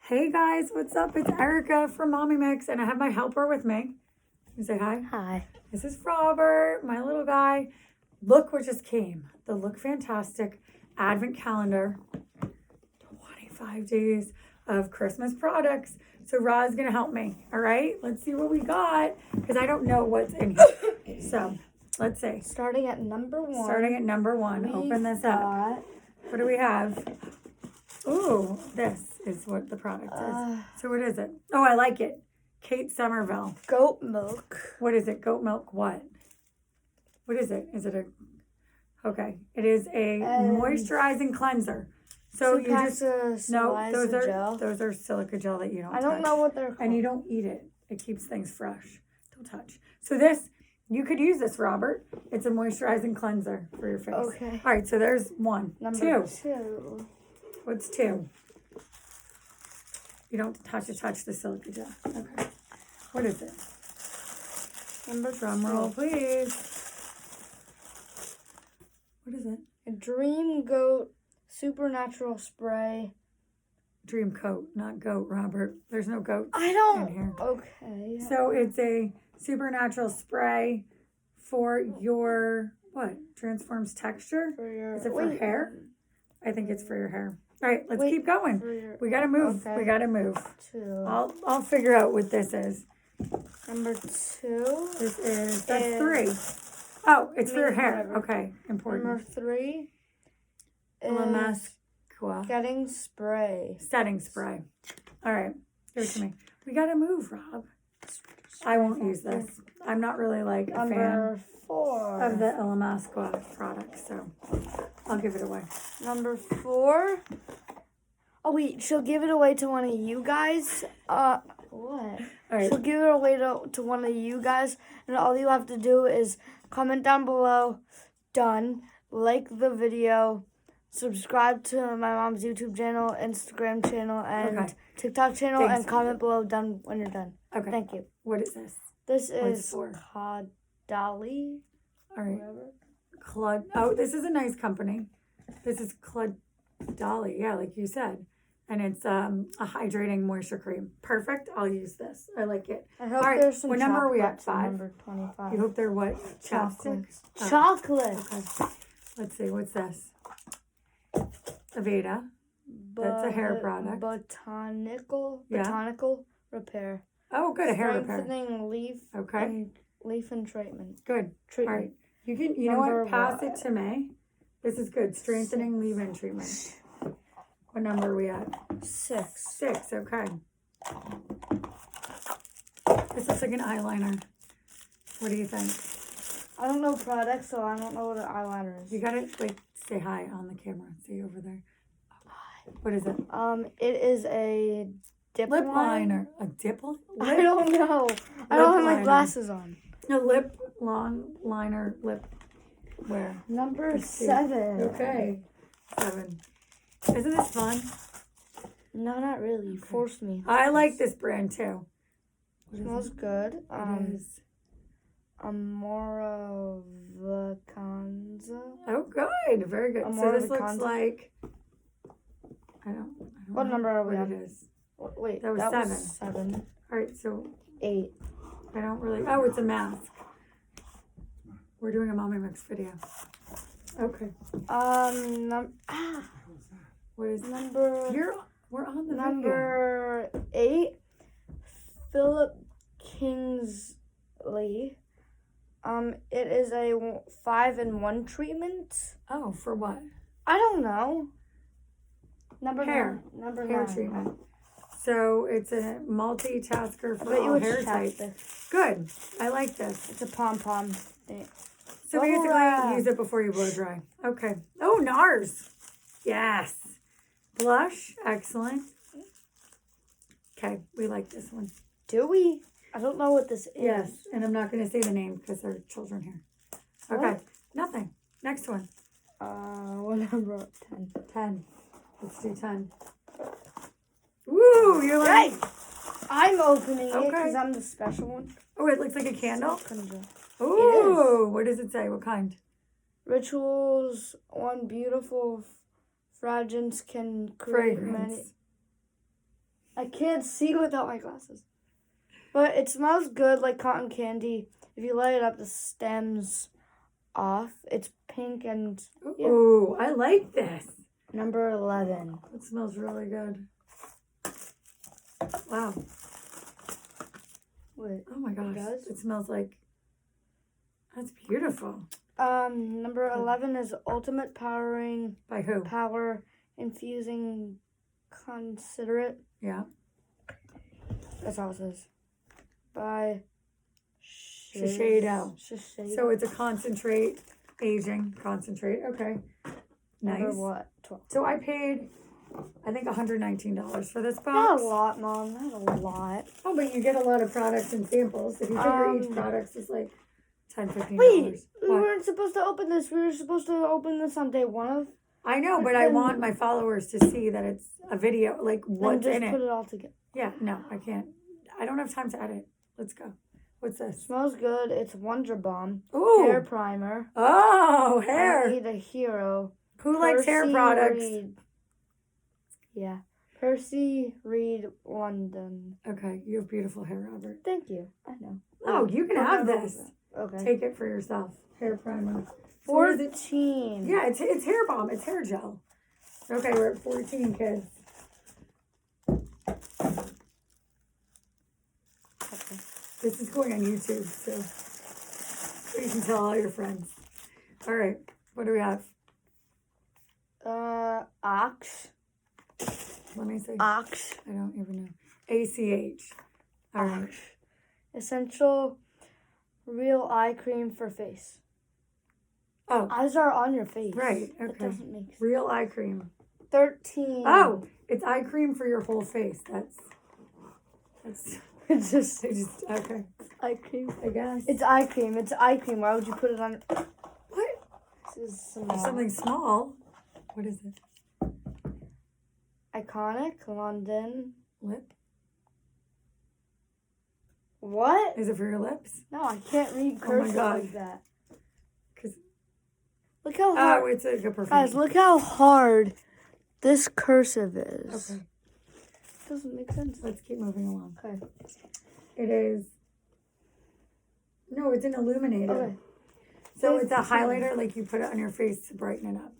Hey guys, what's up? It's Erica from Mommy Mix, and I have my helper with me. You say hi. Hi. This is Robert, my little guy. Look what just came. The Look Fantastic Advent Calendar. 25 days of Christmas products. So Rod's going to help me, all right? Let's see what we got, because I don't know what's in here. So, let's see. Starting at number one. Starting at number one. Open this up. What do we have? Ooh, this is what the product is. So what is it? Oh, I like it. Kate Somerville. Goat milk. What is it? Goat milk what? What is it? Is it a... Okay. It is a moisturizing cleanser. So you just... No, those are silica gel that you don't touch. I don't know what they're called. And you don't eat it. It keeps things fresh. Don't touch. So this... You could use this, Robert. It's a moisturizing cleanser for your face. Okay. All right, so there's one. Number two. What's two? You don't touch the silica gel. Okay. What is it? Drum roll, please. What is it? A Dream Goat Supernatural Spray. Dream Coat, not goat, Robert. There's no goat I don't. in here. Okay. So it's a supernatural spray for your, what? Transforms texture? Is it for hair? I think it's for your hair. All right, let's keep going. We gotta move. Okay. We gotta move. Two. I'll figure out what this is. Number two. That's three. Oh, it's for your hair. Whatever. Okay, important. Number three. Lamasqua. Setting spray. Setting spray. All right, give it to me. We gotta move, Rob. I won't use this. I'm not really like a Number fan four. of the Lamasqua product, so I'll give it away. Number four. Oh wait, she'll give it away to one of you guys. What? All right. She'll give it away to one of you guys, and all you have to do is comment down below. Done. Like the video. Subscribe to my mom's YouTube channel, Instagram channel, and TikTok channel, and comment below done when you're done. Okay. Thank you. What is this? This What's is for? Dolly. All right. Whatever. Oh, this is a nice company. This is Dolly. Yeah, like you said. And it's a hydrating moisture cream. Perfect. I'll use this. I like it. I hope All right. there's some What number are we at? chocolates in 5? Number 25. You hope they're what? Chocolates. Oh. Chocolates. Okay. Let's see. What's this? Aveda. That's a hair product. Botanical repair. Oh, good. A hair repair. Strengthening leaf. Okay. And leaf and treatment. Good. Treatment. All right. You know what? Pass it to me. This is good. Strengthening leave-in treatment. What number are we at? 6. 6. Okay. This looks like an eyeliner. What do you think? I don't know products, so I don't know what an eyeliner is. You gotta say hi on the camera. See over there. What is it? It is a dip Lip liner. A dip liner? I don't know. I don't have my glasses on. A lip liner. Lip wear. Number 7. Okay. 7. Isn't this fun? No, not really. You forced me. I like this brand too. It smells good. It is. Amora Vacanza. Oh, good. Very good. So this looks like... I don't what know number are we what on? it is. Wait, that was 7. 7. All right, so 8. I don't really... Oh, it's a mask. We're doing a Mommy Mix video. Okay. What is number? We're on the number video. 8. Philip Kingsley. It is a 5-in-1 treatment. Oh, for what? I don't know. Hair. Number hair 9. treatment. So it's a multitasker for all hair types. Good. I like this. It's a pom-pom thing. So basically, use it before you blow dry. Okay. Oh, NARS. Yes. Blush. Excellent. Okay. We like this one. Do we? I don't know what this is. Yes. And I'm not going to say the name because there are children here. Okay. What? Nothing. Next one. What number? 10. 10. Let's do 10. Woo! You're like... Hey! I'm opening it Okay. because I'm the special one. Oh, it looks like a candle? It Ooh! What does it say? What kind? Rituals on beautiful fragrance can create many. Fragrance. I can't see without my glasses. But it smells good like cotton candy. If you light it up, the stem's off. It's pink and yeah. Ooh, I like this. Number 11. It smells really good. Wow. Wait. Oh my gosh. does? It smells like, that's beautiful. Number 11 is Ultimate Powering By who? Power Infusing Considerate. Yeah. That's all it says. By Shiseido. Shiseido. So it's a concentrate, aging concentrate. Okay. Nice. Number what? 12. So I paid, I think $119 for this Not box. a lot, Mom. Not a lot. Oh, but you get a lot of products and samples. If you figure each product is like $10, $15. Wait, we What? weren't supposed to open this. We were supposed to open this on day 1 of. I know, but I want my followers to see that it's a video, like And what's just in put it. it all together. Yeah, no, I can't. I don't have time to edit. Let's go. What's this? Smells good. It's Wonder Bomb. Ooh. Hair primer. Oh, I hair. need a hero. Who likes hair Percy products? Reed. Yeah. Percy Reed London. Okay, you have beautiful hair, Robert. Thank you. I know. Oh, you can have this. Okay. Take it for yourself. Hair primer. So what is it? 14. Yeah, it's hair balm. It's hair gel. Okay, we're at 14, kids. Okay. This is going on YouTube, so you can tell all your friends. All right, what do we have? Ox. Let me see. Ox. I don't even know. ACH. All right. Essential real eye cream for face. Oh, Eyes are on your face. right. That Okay. doesn't make sense. Real eye cream. 13. Oh, it's eye cream for your whole face. That's It's just okay. eye cream. I guess. It's eye cream. It's eye cream. Why would you put it on? What? This is small. Something small. What is it? Iconic London. Lip? What? Is it for your lips? No, I can't read Oh my cursive God. like that. 'Cause- Look how hard. Oh, it's like a perfume. Guys, look how hard this cursive is. Okay, Doesn't make sense. let's keep moving along. Okay. It is. No, it's an illuminator. Okay. So it's a highlighter, like you put it on your face to brighten it up.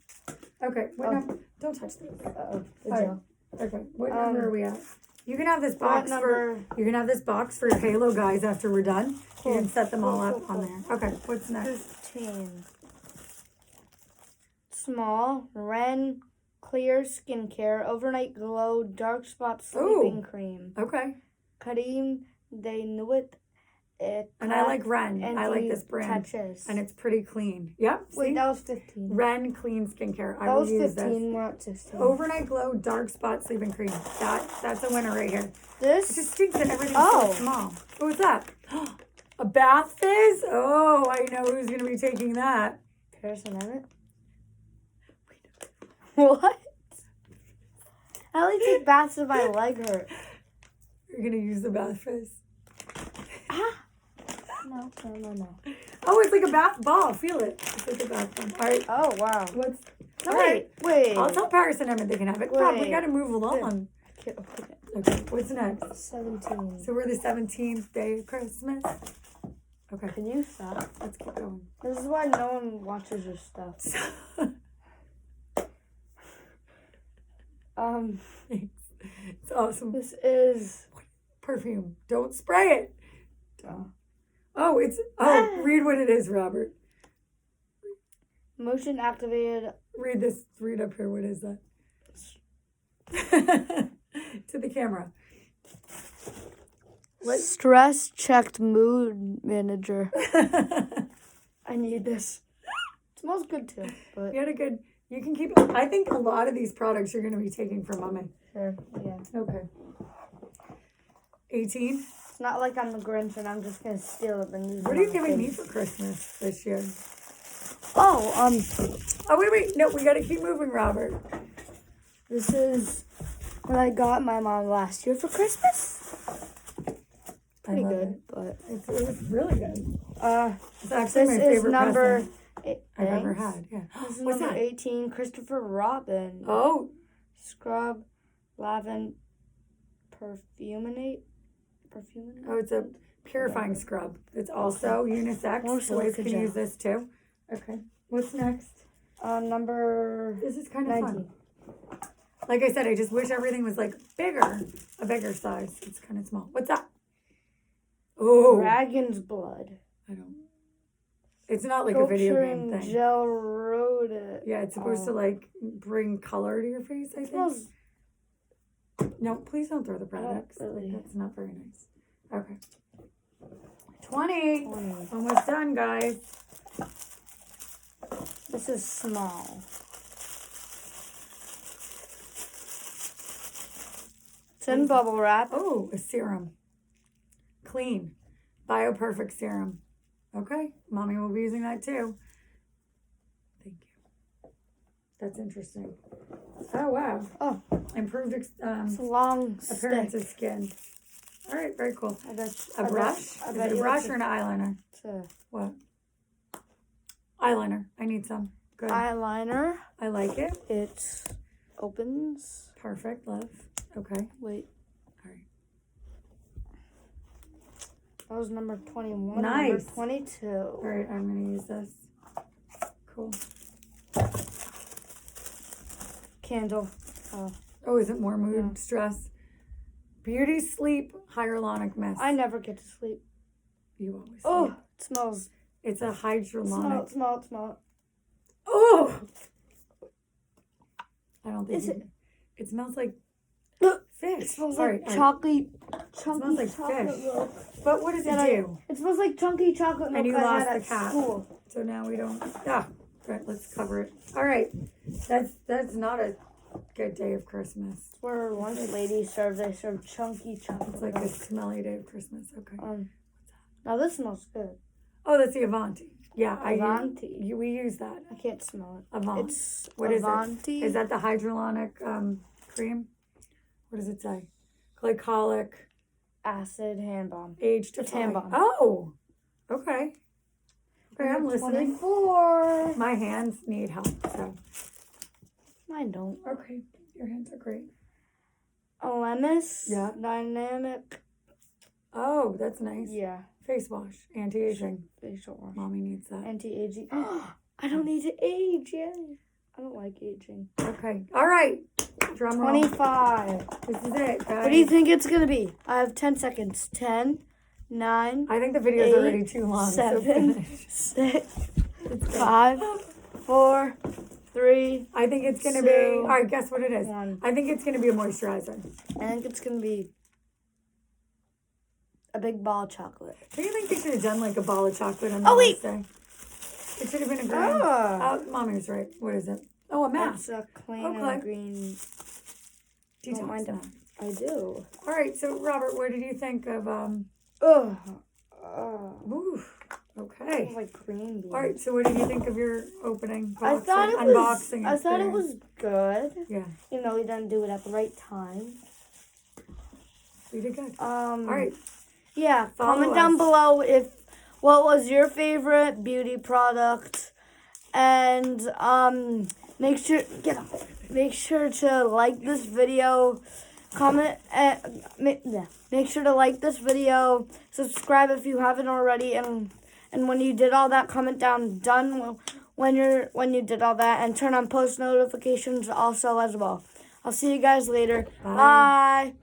Okay, what Oh. number? Don't touch this. Uh-oh. Good All right. job. Okay, what number are we at? You can have this What box number? for. You can have this box for your Halo guys after we're done. Cool. You can set them all Cool, up cool, on there. Okay, what's next? 15. Small Ren Clear Skincare Overnight Glow Dark Spot Sleeping Cream. Okay, Karim de Nuit. and I like Ren. I like this brand, Touches. and it's pretty clean. Yep. See? Wait, that was 15. Ren Clean Skincare. I That will was use 15. this. We're at 16. Overnight Glow Dark Spot Sleeping Cream. That's a winner right here. It This just stinks that everything's Oh. so small. What was that? A bath fizz? Oh, I know who's going to be taking that. Paris and Emmett. What? I only take baths if my leg hurt. You're going to use the bath fizz. Ah. No. Oh, it's like a bath ball. Feel it. It's like a bath ball. All right. Oh, wow. What's... No, All right. wait. I'll tell Paris and Emmett they can have it. Rob, we Wait. got to move along. Okay, open it. Okay, what's next? 17. So we're the 17th day of Christmas. Okay, Can you stop? let's keep going. This is why no one watches your stuff. Thanks. It's awesome. This is Perfume. Don't spray it. Oh, it's... Oh, read what it is, Robert. motion activated. Read this. Read up here. What is that? To the camera. What? Stress checked mood manager. I need this. It smells good too, but You had a good... You can keep... I think a lot of these products you're going to be taking from Mommy. sure, yeah. Okay. 18? It's not like I'm the Grinch and I'm just gonna steal it and use it. What are you on the giving me kids. for Christmas this year? Oh, Oh, wait. No, we got to keep moving, Robert. this is what I got my mom last year for Christmas. Pretty love good, it. but It was really good. this It's actually my is favorite number present I've ever thanks. had. Yeah. This is What's number that? 18, Christopher Robin. Oh, Scrub Lavender Perfuminate. Oh, it's a purifying scrub. It's also unisex. More Boys silica can gel. use this too. Okay. What's next? Number This is kind of 19. fun. Like I said, I just wish everything was like bigger, a bigger size. It's kind of small. What's that? Oh, Dragon's blood. I don't. It's not like a video game Sculpturing thing. gel rodent. Yeah, it's supposed to like bring color to your face, I think. Smells No, please don't throw the products. really. That's not very nice. Okay. 20. 20. Almost done, guys. This is small. It's in bubble wrap. Oh, a serum. Clean. BioPerfect serum. Okay. Mommy will be using that too. Thank you. That's interesting. Oh, wow. Oh, Improved it's a long appearance stick. of skin. All right, very cool. I bet, A brush? Is it a brush or an eyeliner? It's a What? Eyeliner. I need some. Good. eyeliner. I like it. It opens. Perfect, love. Okay. Wait. All right. That was number 21. Nice. Number 22. All right, I'm going to use this. Cool. Candle. Oh, Oh, is it more mood Yeah. stress? Beauty Sleep Hyaluronic Mist. I never get to sleep. You always Oh, sleep. it smells. It's a Smell hyaluronic. it, smell it, smell it. Oh! I don't think Is it- it smells like Ugh. fish. It smells Sorry, like chocolate. Chunky smells like chocolate fish. milk. But what does And it do? It smells like chunky chocolate milk And you I lost had the at cat. school. So now we don't. Ah, good. Let's cover it. All right. That's not a good day of Christmas. Where one lady served, they served chunky chocolate It's like a milk. smelly day of Christmas. Okay. Now this smells good. Oh, that's the Avanti. Yeah, Avanti. we use that. I can't smell it. Avant. It's What is it? Avanti. Is that the hyaluronic cream? What does it say? Glycolic, acid hand balm? age to It's hand fight. balm. Oh, okay. Okay, I'm listening. 24. My hands need help, so. Mine don't. Okay, your hands are great. Elemis. Yeah. Dynamic. Oh, that's nice. Yeah. Face wash, anti-aging. Facial wash. Mommy needs that. Anti-aging. I don't need to age. Yay. I don't like aging. Okay, all right. Drum roll. 25. This is it, guys. What do you think it's going to be? I have 10 seconds. 10, 9, I think the video's 8, already too long. so 7, finish. 6, It's good. 5, 4, 3, I think it's gonna be. 2, All right, guess what it is. 1. I think it's gonna be a moisturizer. I think it's going to be a big ball of chocolate. Do you think they should have done like a ball of chocolate on Oh, wait. Day? It should have been a green. Oh, Mommy was right. What is it? Oh, a mask. It's a clean Okay. and green. Detox don't mind mask. I do. All right, so Robert, what did you think of Ugh. Ooh, okay. Like green beans. All right, so what did you think of your opening I box thought it and was. unboxing I thought it experience? was good. Yeah, You know, we didn't do it at the right time. you did good. All All right, Yeah. Follow Comment down us. below what was your favorite beauty product, and make sure to like this video. Comment make sure to like this video. Subscribe if you haven't already, and when you did all that, comment down done when you did all that, and turn on post notifications also as well. I'll see you guys later. Bye. Bye.